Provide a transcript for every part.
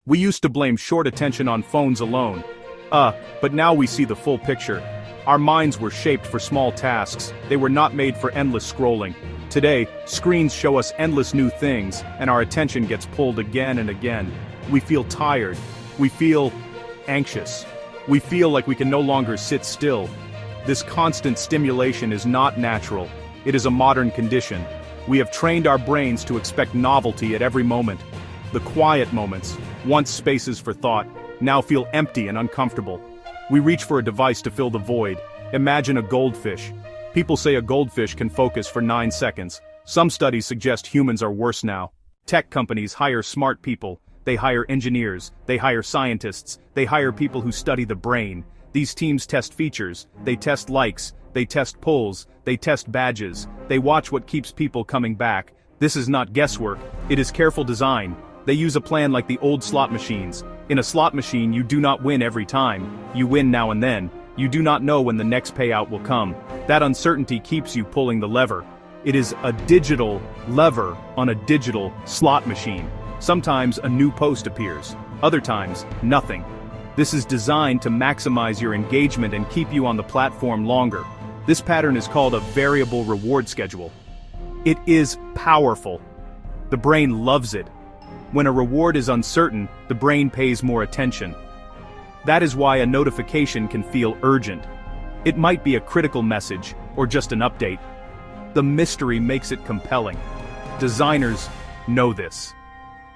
We used to blame short attention on phones alone. But now we see the full picture. Our minds were shaped for small tasks, they were not made for endless scrolling. Today, screens show us endless new things, and our attention gets pulled again and again. We feel tired. We feel anxious. We feel like we can no longer sit still. This constant stimulation is not natural. It is a modern condition. We have trained our brains to expect novelty at every moment. The quiet moments, once spaces for thought, now feel empty and uncomfortable. We reach for a device to fill the void. Imagine a goldfish. People say a goldfish can focus for 9 seconds. Some studies suggest humans are worse now. Tech companies hire smart people. They hire engineers. They hire scientists. They hire people who study the brain. These teams test features. They test likes. They test pulls. They test badges. They watch what keeps people coming back. This is not guesswork. It is careful design. They use a plan like the old slot machines. In a slot machine, you do not win every time. You win now and then. You do not know when the next payout will come. That uncertainty keeps you pulling the lever. It is a digital lever on a digital slot machine. Sometimes a new post appears. Other times, nothing. This is designed to maximize your engagement and keep you on the platform longer. This pattern is called a variable reward schedule. It is powerful. The brain loves it. When a reward is uncertain, the brain pays more attention. That is why a notification can feel urgent. It might be a critical message, or just an update. The mystery makes it compelling. Designers know this.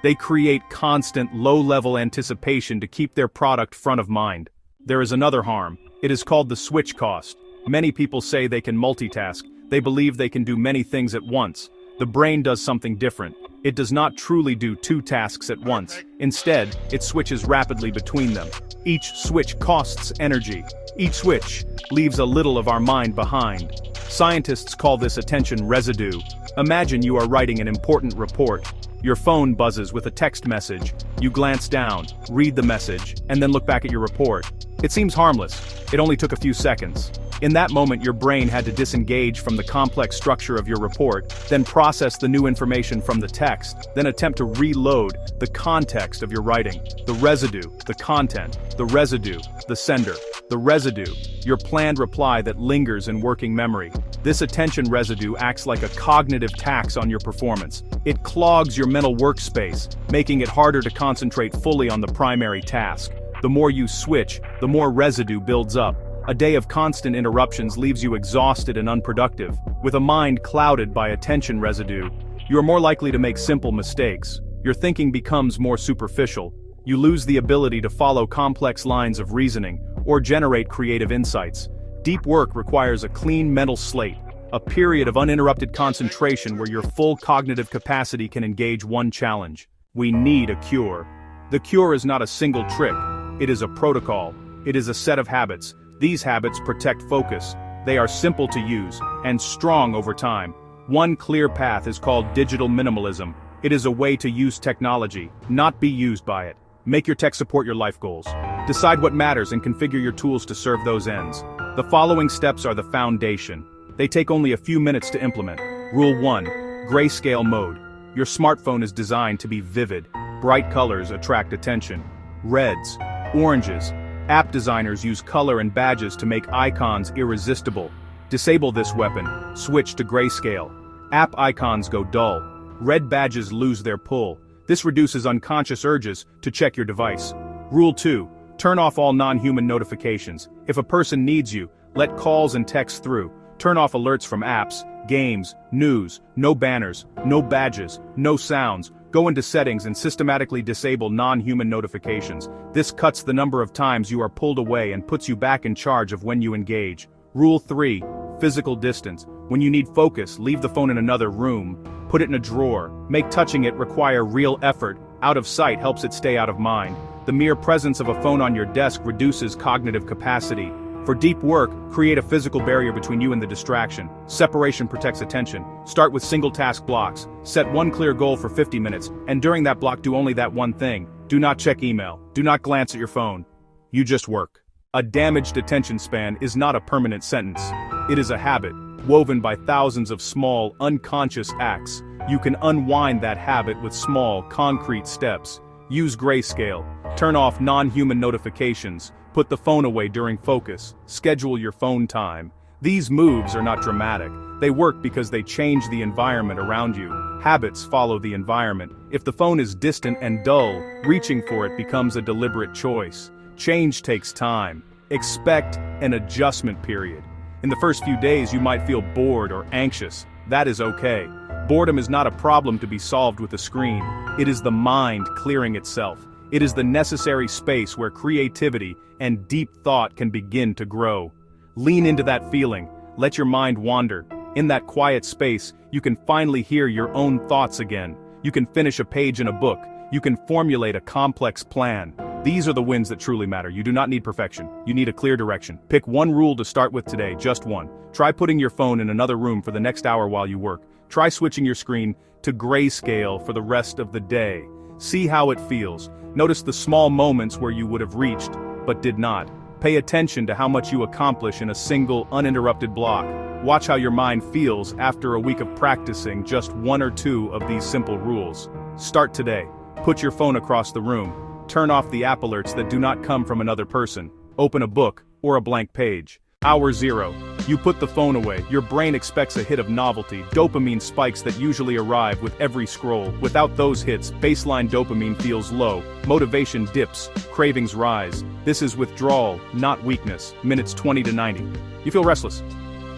They create constant, low-level anticipation to keep their product front of mind. There is another harm. It is called the switch cost. Many people say they can multitask. They believe they can do many things at once. The brain does something different. It does not truly do 2 tasks at once. Instead, it switches rapidly between them. Each switch costs energy. Each switch leaves a little of our mind behind. Scientists call this attention residue. Imagine you are writing an important report. Your phone buzzes with a text message. You glance down, read the message, and then look back at your report. It seems harmless. It only took a few seconds. In that moment, your brain had to disengage from the complex structure of your report, then process the new information from the text, then attempt to reload the context of your writing. The residue, the content, the residue, the sender, the residue, your planned reply that lingers in working memory. This attention residue acts like a cognitive tax on your performance. It clogs your mental workspace, making it harder to concentrate fully on the primary task. The more you switch, the more residue builds up. A day of constant interruptions leaves you exhausted and unproductive. With a mind clouded by attention residue, you are more likely to make simple mistakes. Your thinking becomes more superficial. You lose the ability to follow complex lines of reasoning or generate creative insights. Deep work requires a clean mental slate, a period of uninterrupted concentration where your full cognitive capacity can engage one challenge. We need a cure. The cure is not a single trick. It is a protocol. It is a set of habits. These habits protect focus. They are simple to use and strong over time. One clear path is called digital minimalism. It is a way to use technology, not be used by it. Make your tech support your life goals. Decide what matters and configure your tools to serve those ends. The following steps are the foundation. They take only a few minutes to implement. Rule 1. Grayscale Mode. Your smartphone is designed to be vivid. Bright colors attract attention. Reds, oranges. App designers use color and badges to make icons irresistible. Disable this weapon. Switch to grayscale. App icons go dull. Red badges lose their pull. This reduces unconscious urges to check your device. Rule 2. Turn off all non-human notifications. If a person needs you, let calls and texts through. Turn off alerts from apps, games, news, no banners, no badges, no sounds. Go into settings and systematically disable non-human notifications. This cuts the number of times you are pulled away and puts you back in charge of when you engage. Rule 3. Physical distance. When you need focus, leave the phone in another room. Put it in a drawer. Make touching it require real effort. Out of sight helps it stay out of mind. The mere presence of a phone on your desk reduces cognitive capacity. For deep work, create a physical barrier between you and the distraction. Separation protects attention. Start with single task blocks. Set one clear goal for 50 minutes, and during that block do only that one thing. Do not check email. Do not glance at your phone. You just work. A damaged attention span is not a permanent sentence. It is a habit, woven by thousands of small, unconscious acts. You can unwind that habit with small, concrete steps. Use Grayscale. Turn off non-human notifications. Put the phone away during focus. Schedule your phone time. These moves are not dramatic. They work because they change the environment around you. Habits follow the environment. If the phone is distant and dull, reaching for it becomes a deliberate choice. Change takes time. Expect an adjustment period. In the first few days you might feel bored or anxious. That is okay. Boredom is not a problem to be solved with a screen. It is the mind clearing itself. It is the necessary space where creativity and deep thought can begin to grow. Lean into that feeling. Let your mind wander. In that quiet space, you can finally hear your own thoughts again. You can finish a page in a book. You can formulate a complex plan. These are the wins that truly matter. You do not need perfection. You need a clear direction. Pick one rule to start with today, just one. Try putting your phone in another room for the next hour while you work. Try switching your screen to grayscale for the rest of the day. See how it feels. Notice the small moments where you would have reached, but did not. Pay attention to how much you accomplish in a single, uninterrupted block. Watch how your mind feels after a week of practicing just one or two of these simple rules. Start today. Put your phone across the room. Turn off the app alerts that do not come from another person. Open a book or a blank page. Hour 0. You put the phone away. Your brain expects a hit of novelty, dopamine spikes that usually arrive with every scroll. Without those hits, baseline dopamine feels low, motivation dips, cravings rise. This is withdrawal, not weakness. Minutes 20 to 90. You feel restless.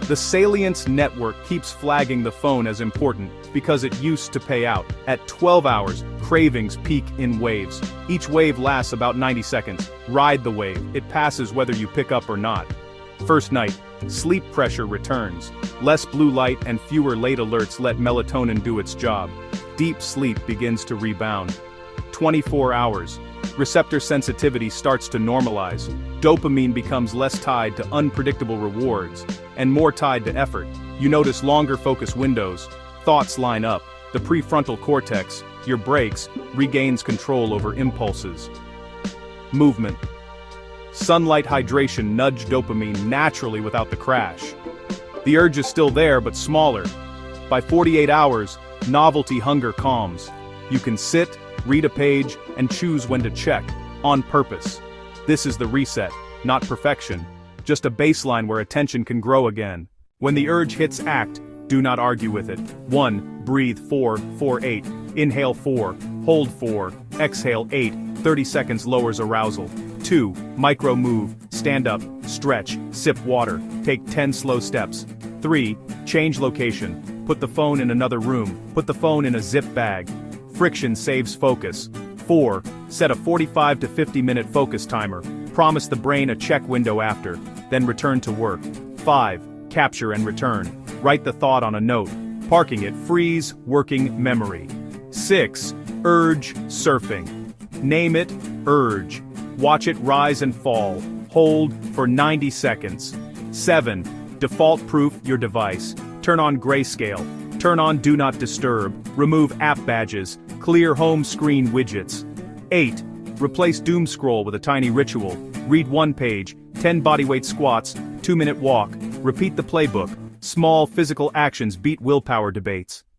The salience network keeps flagging the phone as important because it used to pay out. At 12 hours, cravings peak in waves. Each wave lasts about 90 seconds. Ride the wave. It passes whether you pick up or not. First night, sleep pressure returns. Less blue light and fewer late alerts let melatonin do its job. Deep sleep begins to rebound. 24 hours. Receptor sensitivity starts to normalize. Dopamine becomes less tied to unpredictable rewards, and more tied to effort. You notice longer focus windows. Thoughts line up. The prefrontal cortex, your brakes, regains control over impulses. Movement. Sunlight hydration nudge dopamine naturally without the crash. The urge is still there but smaller. By 48 hours, novelty hunger calms. You can sit, read a page, and choose when to check, on purpose. This is the reset, not perfection, just a baseline where attention can grow again. When the urge hits act, do not argue with it. 1. Breathe 4, 4, 8. Inhale 4, hold 4, exhale 8, 30 seconds lowers arousal. 2. Micro move, stand up, stretch, sip water, take 10 slow steps. 3. Change location, put the phone in another room, put the phone in a zip bag. Friction saves focus. 4. Set a 45 to 50 minute focus timer. Promise the brain a check window after, then return to work. 5. Capture and return. Write the thought on a note. Parking it frees working memory. 6. Urge surfing. Name it, urge. Watch it rise and fall. Hold for 90 seconds. 7. Default proof your device. Turn on grayscale. Turn on do not disturb. Remove app badges. Clear home screen widgets. 8. Replace doom scroll with a tiny ritual. Read 1 page, 10 bodyweight squats, 2-minute walk. Repeat the playbook. Small physical actions beat willpower debates.